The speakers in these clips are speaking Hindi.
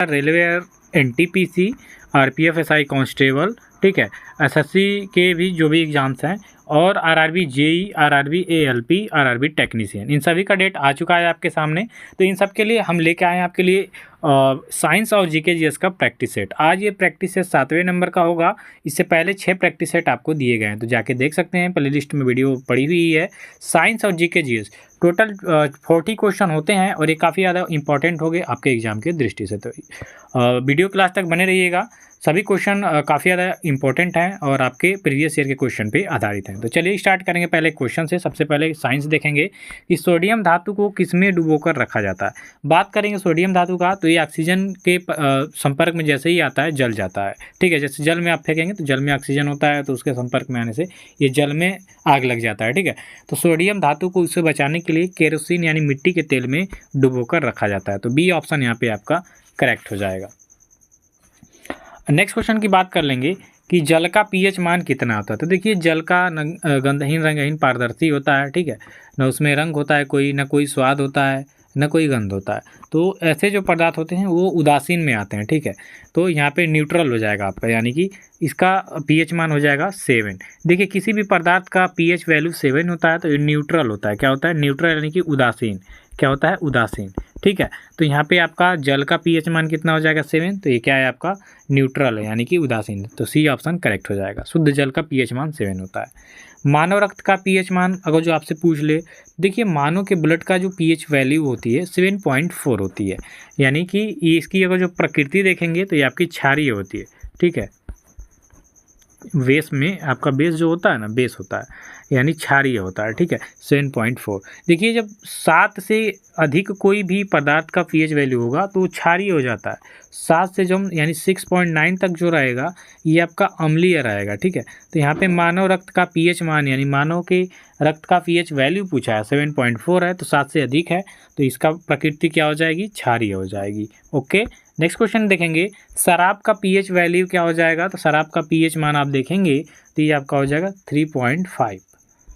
Railway, NTPC, RPF, SI constable, ठीक है, एसएससी के भी जो भी एग्जाम्स हैं, और RRB JE, RRB ALP, RRB technician, इन सभी का डेट आ चुका है आपके सामने। तो इन सब के लिए हम लेके आए हैं आपके लिए साइंस और जीके जीएस का प्रैक्टिस सेट। आज ये प्रैक्टिस सेट 7वें नंबर का होगा। इससे पहले 6 प्रैक्टिस सेट आपको दिए गए हैं, तो जाके देख सकते हैं, प्ले लिस्ट में वीडियो पड़ी हुई है। साइंस और जीके जीएस टोटल 40 क्वेश्चन होते हैं, और ये काफ़ी ज़्यादा इंपॉर्टेंट हो गए आपके एग्जाम की दृष्टि से। तो वीडियो क्लास तक बने रहिएगा। सभी क्वेश्चन काफ़ी ज़्यादा इंपॉर्टेंट हैं और आपके प्रीवियस ईयर के क्वेश्चन पे आधारित हैं। तो चलिए स्टार्ट करेंगे पहले क्वेश्चन से। सबसे पहले साइंस देखेंगे कि सोडियम धातु को किसमें डुबोकर रखा जाता है। बात करेंगे सोडियम धातु का, तो ये ऑक्सीजन के संपर्क में जैसे ही आता है जल जाता है, ठीक है। जैसे जल में आप फेंकेंगे तो जल में ऑक्सीजन होता है, तो उसके संपर्क में आने से ये जल में आग लग जाता है, ठीक है। तो सोडियम धातु को उससे बचाने के लिए केरोसिन यानी मिट्टी के तेल में डुबोकर रखा जाता है। तो बी ऑप्शन यहाँ पे आपका करेक्ट हो जाएगा। नेक्स्ट क्वेश्चन की बात कर लेंगे कि जल का पीएच मान कितना होता है। तो देखिए, जल का गंधहीन, रंगहीन, पारदर्शी होता है, ठीक है। न उसमें रंग होता है कोई, न कोई स्वाद होता है, न कोई गंध होता है। तो ऐसे जो पदार्थ होते हैं वो उदासीन में आते हैं, ठीक है। तो यहाँ पे न्यूट्रल हो जाएगा आपका, यानी कि इसका पीएच मान हो जाएगा 7। देखिए, किसी भी पदार्थ का पीएच वैल्यू 7 होता है तो ये न्यूट्रल होता है। क्या होता है? न्यूट्रल, यानी कि उदासीन। क्या होता है? उदासीन, ठीक है। तो यहाँ पे आपका जल का पीएच मान कितना हो जाएगा? 7। तो ये क्या है आपका? न्यूट्रल है, यानी कि उदासीन। तो सी ऑप्शन करेक्ट हो जाएगा। शुद्ध जल का पीएच मान 7 होता है। मानव रक्त का पीएच मान अगर जो आपसे पूछ ले, देखिए मानव के ब्लड का जो पीएच वैल्यू होती है 7.4 होती है, यानी कि इसकी अगर जो प्रकृति देखेंगे तो ये आपकी क्षारीय होती है, ठीक है। बेस में आपका बेस जो होता है ना, बेस होता है, यानी क्षारीय होता है, ठीक है। 7.4। देखिए, जब 7 से अधिक कोई भी पदार्थ का पीएच वैल्यू होगा तो क्षारीय हो जाता है। 7 से जो यानी 6.9 तक जो रहेगा ये आपका अम्लीय रहेगा, ठीक है। तो यहाँ पे मानव रक्त का पीएच मान, यानी मानव के रक्त का पीएच वैल्यू पूछा है, 7.4 है, तो 7 से अधिक है, तो इसका प्रकृति क्या हो जाएगी? क्षारीय हो जाएगी। ओके, नेक्स्ट क्वेश्चन देखेंगे, शराब का पीएच वैल्यू क्या हो जाएगा। तो शराब का पीएच मान आप देखेंगे तो ये आपका हो जाएगा 3.5,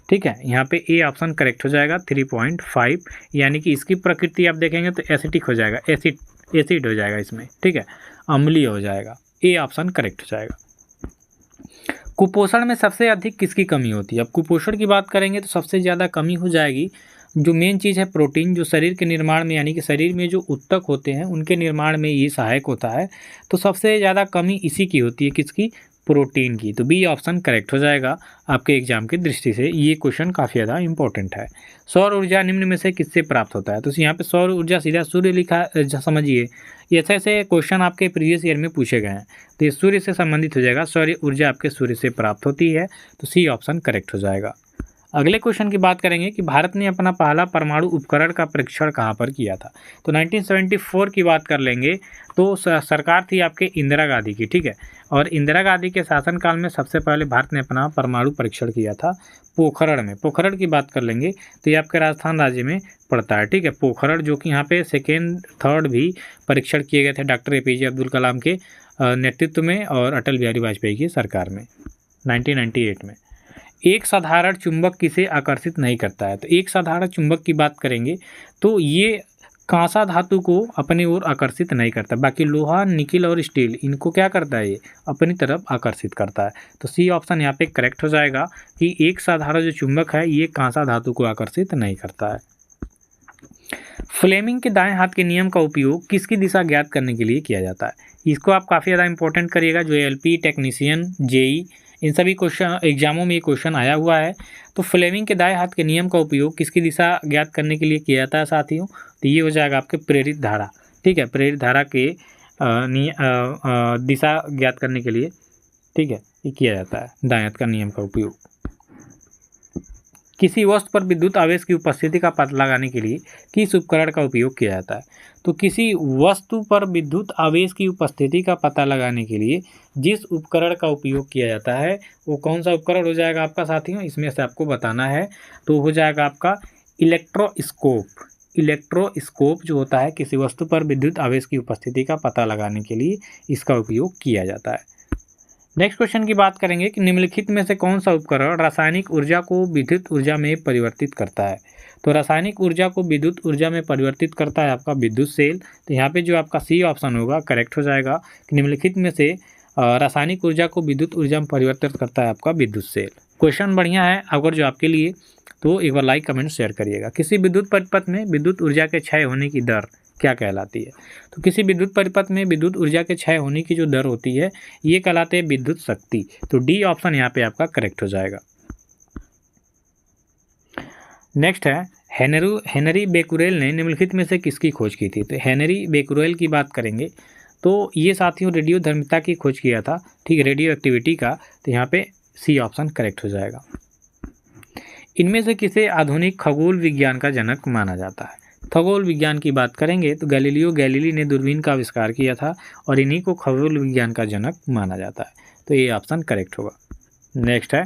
ठीक है। यहाँ पे ए ऑप्शन करेक्ट हो जाएगा, 3.5, यानी कि इसकी प्रकृति आप देखेंगे तो एसिडिक हो जाएगा, एसिड हो जाएगा इसमें, ठीक है, अम्लीय हो जाएगा। ए ऑप्शन करेक्ट हो जाएगा। कुपोषण में सबसे अधिक किसकी कमी होती है। अब कुपोषण की बात करेंगे तो सबसे ज़्यादा कमी हो जाएगी, जो मेन चीज़ है प्रोटीन, जो शरीर के निर्माण में, यानी कि शरीर में जो ऊतक होते हैं उनके निर्माण में ये सहायक होता है। तो सबसे ज़्यादा कमी इसी की होती है, किसकी? प्रोटीन की। तो बी ऑप्शन करेक्ट हो जाएगा आपके एग्जाम की दृष्टि से। ये क्वेश्चन काफ़ी ज़्यादा इंपॉर्टेंट है। सौर ऊर्जा निम्न में से किससे प्राप्त होता है। तो यहाँ पे सौर ऊर्जा सीधा सूर्य लिखा, समझिए ये ऐसे क्वेश्चन आपके प्रीवियस ईयर में पूछे गए हैं, तो ये सूर्य से संबंधित हो जाएगा। सौर ऊर्जा आपके सूर्य से प्राप्त होती है, तो सी ऑप्शन करेक्ट हो जाएगा। अगले क्वेश्चन की बात करेंगे कि भारत ने अपना पहला परमाणु उपकरण का परीक्षण कहाँ पर किया था। तो 1974 की बात कर लेंगे तो सरकार थी आपके इंदिरा गांधी की, ठीक है। और इंदिरा गांधी के शासनकाल में सबसे पहले भारत ने अपना परमाणु परीक्षण किया था पोखरण में। पोखरण की बात कर लेंगे तो ये आपके राजस्थान राज्य में पड़ता है, ठीक है। पोखरण, जो कि यहाँ पे 2nd, 3rd भी परीक्षण किए गए थे डॉक्टर एपीजे अब्दुल कलाम के नेतृत्व में और अटल बिहारी वाजपेयी की सरकार में 1998 में। एक साधारण चुंबक किसे आकर्षित नहीं करता है। तो एक साधारण चुंबक की बात करेंगे तो ये कांसा धातु को अपनी ओर आकर्षित नहीं करता, बाकी लोहा, निकिल और स्टील इनको क्या करता है, ये अपनी तरफ आकर्षित करता है। तो सी ऑप्शन यहाँ पे करेक्ट हो जाएगा कि एक साधारण जो चुंबक है ये कांसा धातु को आकर्षित नहीं करता है। फ्लेमिंग के दाएं हाथ के नियम का उपयोग किसकी दिशा ज्ञात करने के लिए किया जाता है। इसको आप काफ़ी ज़्यादा इंपॉर्टेंट करिएगा, जो एलपी, टेक्नीशियन, जेई, इन सभी क्वेश्चन एग्जामों में ये क्वेश्चन आया हुआ है। तो फ्लेमिंग के दाएं हाथ के नियम का उपयोग किसकी दिशा ज्ञात करने के लिए किया जाता है साथियों। तो ये हो जाएगा आपके प्रेरित धारा, ठीक है। प्रेरित धारा के दिशा ज्ञात करने के लिए, ठीक है, ये किया जाता है दाएं हाथ का नियम का उपयोग। किसी वस्तु पर विद्युत आवेश की उपस्थिति का पता लगाने के लिए किस उपकरण का उपयोग किया जाता है। तो किसी वस्तु पर विद्युत आवेश की उपस्थिति का पता लगाने के लिए जिस उपकरण का उपयोग किया जाता है वो कौन सा उपकरण हो जाएगा आपका साथियों, इसमें से आपको बताना है। तो हो जाएगा आपका इलेक्ट्रोस्कोप। इलेक्ट्रोस्कोप जो होता है, किसी वस्तु पर विद्युत आवेश की उपस्थिति का पता लगाने के लिए इसका उपयोग किया जाता है। नेक्स्ट क्वेश्चन की बात करेंगे कि निम्नलिखित में से कौन सा उपकरण रासायनिक ऊर्जा को विद्युत ऊर्जा में परिवर्तित करता है। तो रासायनिक ऊर्जा को विद्युत ऊर्जा में परिवर्तित करता है आपका विद्युत सेल। तो यहाँ पे जो आपका सी ऑप्शन होगा करेक्ट हो जाएगा कि निम्नलिखित में से रासायनिक ऊर्जा को विद्युत ऊर्जा में परिवर्तित करता है आपका विद्युत सेल। क्वेश्चन बढ़िया है अगर जो आपके लिए, तो एक बार लाइक कमेंट शेयर करिएगा। किसी विद्युत परिपथ में विद्युत ऊर्जा के क्षय होने की दर क्या कहलाती है? तो किसी विद्युत परिपथ में विद्युत ऊर्जा के क्षय होने की जो दर होती है ये कहलाते हैं विद्युत शक्ति। तो डी ऑप्शन यहाँ पे आपका करेक्ट हो जाएगा। नेक्स्ट है हेनरी बेकुरेल ने निम्नलिखित में से किसकी खोज की थी? तो हेनरी बेकुरेल की बात करेंगे तो ये साथियों रेडियो धर्मिता की खोज किया था, ठीक है, रेडियो एक्टिविटी का। तो यहाँ पे सी ऑप्शन करेक्ट हो जाएगा। इनमें से किसे आधुनिक खगोल विज्ञान का जनक माना जाता है? खगोल विज्ञान की बात करेंगे तो गैलीलियो गैलीली ने दूरबीन का आविष्कार किया था और इन्हीं को खगोल विज्ञान का जनक माना जाता है। तो ये ऑप्शन करेक्ट होगा। नेक्स्ट है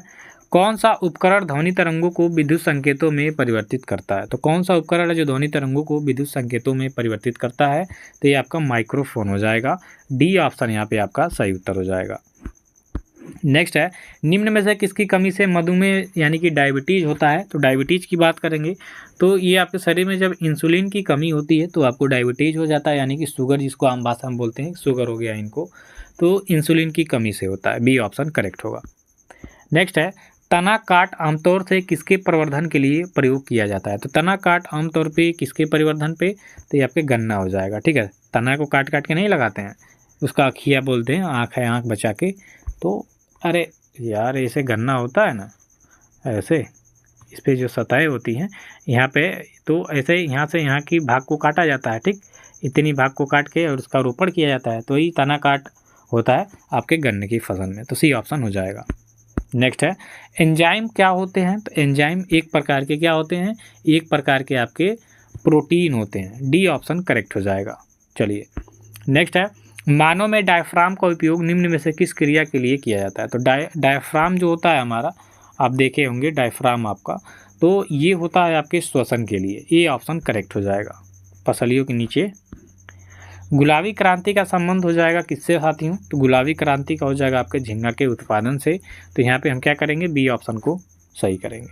कौन सा उपकरण ध्वनि तरंगों को विद्युत संकेतों में परिवर्तित करता है? तो कौन सा उपकरण है जो ध्वनि तरंगों को विद्युत संकेतों में परिवर्तित करता है? तो ये आपका माइक्रोफोन हो जाएगा। डी ऑप्शन यहाँ पे आपका सही उत्तर हो जाएगा। नेक्स्ट है निम्न में से किसकी कमी से मधुमेह यानी कि डायबिटीज़ होता है? तो डायबिटीज़ की बात करेंगे तो ये आपके शरीर में जब इंसुलिन की कमी होती है तो आपको डायबिटीज़ हो जाता है, यानी कि शुगर, जिसको आम भाषा में बोलते हैं शुगर हो गया इनको, तो इंसुलिन की कमी से होता है। बी ऑप्शन करेक्ट होगा। नेक्स्ट है तना काट आमतौर से किसके प्रवर्धन के लिए प्रयोग किया जाता है? तो तना काट आमतौर पे किसके परिवर्धन पे? तो ये आपके गन्ना हो जाएगा, ठीक है। तना को काट काट के नहीं लगाते हैं, उसका अखिया बोलते हैं, आँख है आँख बचा के। तो अरे यार ऐसे गन्ना होता है ना, ऐसे इस पर जो सतहें होती हैं यहाँ पे, तो ऐसे यहाँ से यहाँ की भाग को काटा जाता है, ठीक, इतनी भाग को काट के और उसका रोपण किया जाता है, तो ये तना काट होता है आपके गन्ने की फसल में। तो सी ऑप्शन हो जाएगा। नेक्स्ट है एंजाइम क्या होते हैं? तो एंजाइम एक प्रकार के क्या होते हैं? एक प्रकार के आपके प्रोटीन होते हैं। डी ऑप्शन करेक्ट हो जाएगा। चलिए नेक्स्ट है मानव में डायफ्राम का उपयोग निम्न में से किस क्रिया के लिए किया जाता है? तो डायफ्राम जो होता है हमारा, आप देखे होंगे डायफ्राम आपका, तो ये होता है आपके श्वसन के लिए। ये ऑप्शन करेक्ट हो जाएगा। पसलियों के नीचे। गुलाबी क्रांति का संबंध हो जाएगा किससे साथियों? तो गुलाबी क्रांति का हो जाएगा आपके झींगा के उत्पादन से। तो यहाँ पे हम क्या करेंगे? बी ऑप्शन को सही करेंगे।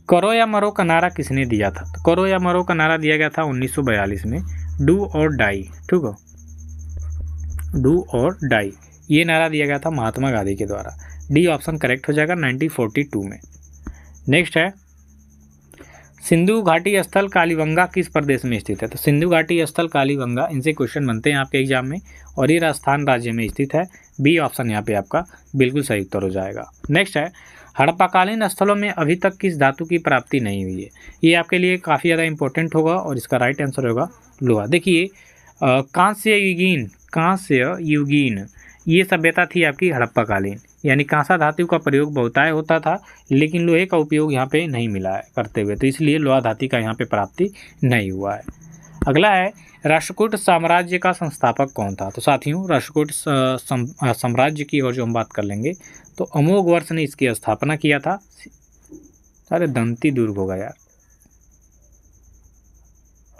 करो या मरो का नारा किसने दिया था? तो करो या मरो का नारा दिया गया था 1942 में। डू और डाई, ठीक हो, डू और डाई, ये नारा दिया गया था महात्मा गांधी के द्वारा। डी ऑप्शन करेक्ट हो जाएगा 1942 में। नेक्स्ट है सिंधु घाटी स्थल कालीबंगा किस प्रदेश में स्थित है? तो सिंधु घाटी स्थल कालीबंगा, इनसे क्वेश्चन बनते हैं आपके एग्जाम में और ये राजस्थान राज्य में स्थित है। बी ऑप्शन यहाँ पे आपका बिल्कुल सही उत्तर हो जाएगा। नेक्स्ट है हड़प्पाकालीन स्थलों में अभी तक किस धातु की प्राप्ति नहीं हुई है? ये आपके लिए काफ़ी ज़्यादा इंपॉर्टेंट होगा और इसका राइट आंसर होगा लोहा। देखिए कांस्य युगीन ये सभ्यता थी आपकी हड़प्पाकालीन, यानी कांसा धातु का प्रयोग बहुताय होता था, लेकिन लोहे का उपयोग यहाँ पे नहीं मिला है करते हुए, तो इसलिए लोहा धातु का यहाँ पे प्राप्ति नहीं हुआ है। अगला है राष्ट्रकूट साम्राज्य का संस्थापक कौन था? तो साथियों राष्ट्रकूट साम्राज्य की और जो हम बात कर लेंगे तो अमोघ वर्ष ने इसकी स्थापना किया था। अरे दंती दुर्ग होगा यार,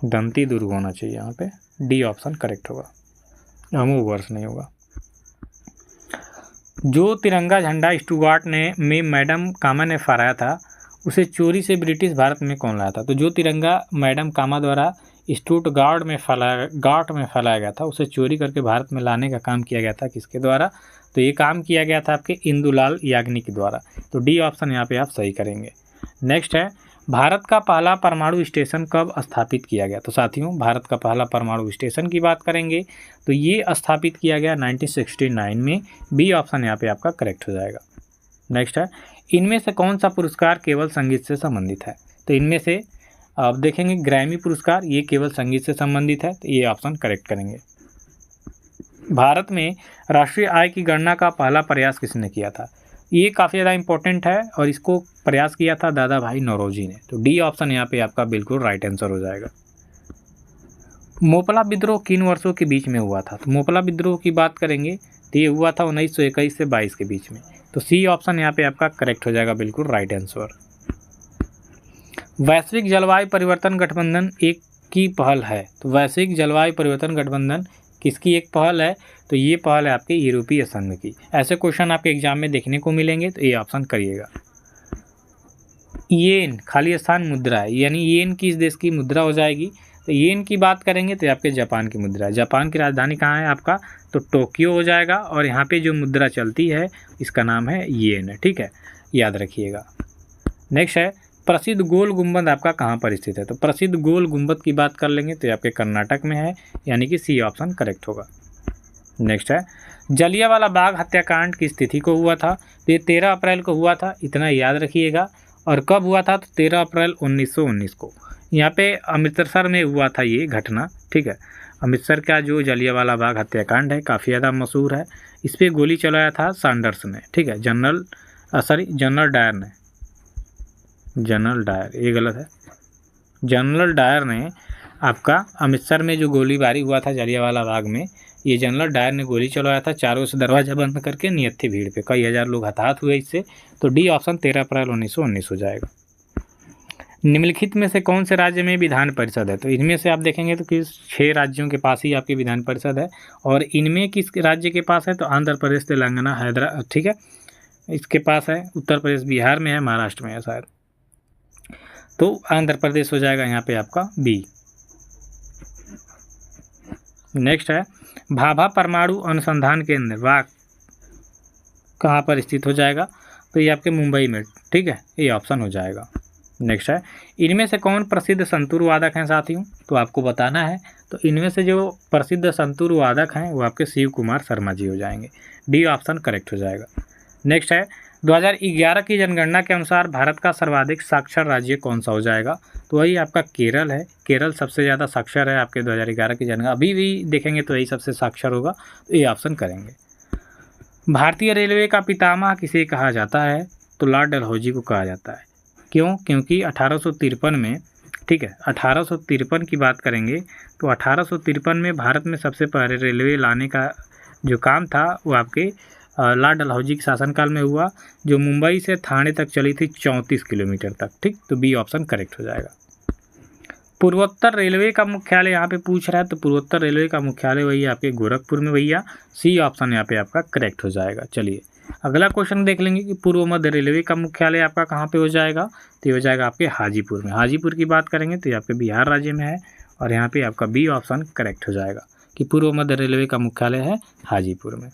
दंती दुर्ग होना चाहिए यहाँ पे। डी ऑप्शन करेक्ट होगा, अमोघ वर्ष नहीं होगा। जो तिरंगा झंडा स्टुगार्ट में मैडम कामा ने फहराया था, उसे चोरी से ब्रिटिश भारत में कौन लाया था? तो जो तिरंगा मैडम कामा द्वारा स्टुटगार्ट में फैलाया गया था, उसे चोरी करके भारत में लाने का काम किया गया था किसके द्वारा? तो ये काम किया गया था आपके इंदुलाल याग्निक के द्वारा। तो डी ऑप्शन यहाँ पे आप सही करेंगे। नेक्स्ट है भारत का पहला परमाणु स्टेशन कब स्थापित किया गया? तो साथियों भारत का पहला परमाणु स्टेशन की बात करेंगे तो ये स्थापित किया गया 1969 में। बी ऑप्शन यहाँ पे आपका करेक्ट हो जाएगा। नेक्स्ट है इनमें से कौन सा पुरस्कार केवल संगीत से संबंधित है? तो इनमें से आप देखेंगे ग्रैमी पुरस्कार, ये केवल संगीत से संबंधित है, तो ये ऑप्शन करेक्ट करेंगे। भारत में राष्ट्रीय आय की गणना का पहला प्रयास किसने किया था? ये काफ़ी ज़्यादा इंपॉर्टेंट है और इसको प्रयास किया था दादा भाई नौरोजी ने। तो डी ऑप्शन यहाँ पे आपका बिल्कुल राइट आंसर हो जाएगा। मोपला विद्रोह किन वर्षों के बीच में हुआ था? तो मोपला विद्रोह की बात करेंगे तो ये हुआ था 1921 से 22 के बीच में। तो सी ऑप्शन यहाँ पे आपका करेक्ट हो जाएगा, बिल्कुल राइट आंसर। वैश्विक जलवायु परिवर्तन गठबंधन एक की पहल है? तो वैश्विक जलवायु परिवर्तन गठबंधन किसकी एक पहल है? तो ये पहल है आपके यूरोपीय संघ की। ऐसे क्वेश्चन आपके एग्जाम में देखने को मिलेंगे, तो ये ऑप्शन करिएगा। येन खाली स्थान मुद्रा है, यानी येन किस देश की मुद्रा हो जाएगी। तो येन की बात करेंगे तो आपके जापान की मुद्रा है। जापान की राजधानी कहाँ है आपका, तो टोक्यो हो जाएगा। और यहाँ पे जो मुद्रा चलती है इसका नाम है येन, ठीक है, याद रखिएगा। नेक्स्ट है प्रसिद्ध गोल गुंबद आपका कहाँ पर स्थित है। तो प्रसिद्ध गोल गुंबद की बात कर लेंगे तो ये आपके कर्नाटक में है, यानी कि सी ऑप्शन करेक्ट होगा। नेक्स्ट है जलियांवाला बाग हत्याकांड किस तिथि को हुआ था। तो ये 13 अप्रैल को हुआ था, इतना याद रखिएगा। और कब हुआ था, तो 13 अप्रैल 1919 को। यहाँ पे अमृतसर में हुआ था ये घटना, ठीक है। अमृतसर का जो जलियांवाला बाग हत्याकांड है काफ़ी ज़्यादा मशहूर है। इस पर गोली चलाया था सैंडर्स ने, ठीक है, जनरल डायर ने, जनरल डायर, ये गलत है, जनरल डायर ने आपका अमृतसर में जो गोलीबारी हुआ था जलियांवाला बाग में, ये जनरल डायर ने गोली चलाया था, चारों से दरवाजा बंद करके, नियत थी भीड़ पे, कई हज़ार लोग हताहत हुए इससे। तो डी ऑप्शन 13 अप्रैल 1919 हो जाएगा। निम्नलिखित में से कौन से राज्य में विधान परिषद है। तो इनमें से आप देखेंगे तो किस 6 राज्यों के पास ही आपकी विधान परिषद है। और इनमें किस राज्य के पास है, तो आंध्र प्रदेश, तेलंगाना, हैदराबाद, ठीक है, इसके पास है। उत्तर प्रदेश बिहार में है, महाराष्ट्र में है शायद। तो आंध्र प्रदेश हो जाएगा यहाँ पे आपका बी। नेक्स्ट है भाभा परमाणु अनुसंधान केंद्र वाक कहाँ पर स्थित हो जाएगा। तो ये आपके मुंबई में, ठीक है, ये ऑप्शन हो जाएगा। नेक्स्ट है इनमें से कौन प्रसिद्ध संतूर वादक हैं साथियों। तो आपको बताना है। तो इनमें से जो प्रसिद्ध संतूर वादक हैं वो आपके शिव कुमार शर्मा जी हो जाएंगे। डी ऑप्शन करेक्ट हो जाएगा। नेक्स्ट है 2011 की जनगणना के अनुसार भारत का सर्वाधिक साक्षर राज्य कौन सा हो जाएगा। तो वही आपका केरल है। केरल सबसे ज़्यादा साक्षर है आपके 2011 की जनगणना, अभी भी देखेंगे तो यही सबसे साक्षर होगा। तो ये ऑप्शन करेंगे। भारतीय रेलवे का पितामह किसे कहा जाता है। तो लॉर्ड डलहौजी को कहा जाता है। क्यों, क्योंकि 1853 में, ठीक है, 1853 की बात करेंगे तो 1853 में भारत में सबसे पहले रेलवे लाने का जो काम था वो आपके लॉर्ड डलहौजी के शासनकाल में हुआ, जो मुंबई से थाने तक चली थी 34 किलोमीटर तक, ठीक। तो बी ऑप्शन करेक्ट हो जाएगा। पूर्वोत्तर रेलवे का मुख्यालय यहाँ पे पूछ रहा है, तो पूर्वोत्तर रेलवे का मुख्यालय वही आपके गोरखपुर में भैया। सी ऑप्शन यहाँ पे आपका करेक्ट हो जाएगा। चलिए अगला क्वेश्चन देख लेंगे कि पूर्व मध्य रेलवे का मुख्यालय आपका कहाँ पे हो जाएगा। तो ये हो जाएगा आपके हाजीपुर में। हाजीपुर की बात करेंगे तो ये आपके बिहार राज्य में है। और यहाँ पे आपका बी ऑप्शन करेक्ट हो जाएगा कि पूर्व मध्य रेलवे का मुख्यालय है हाजीपुर में।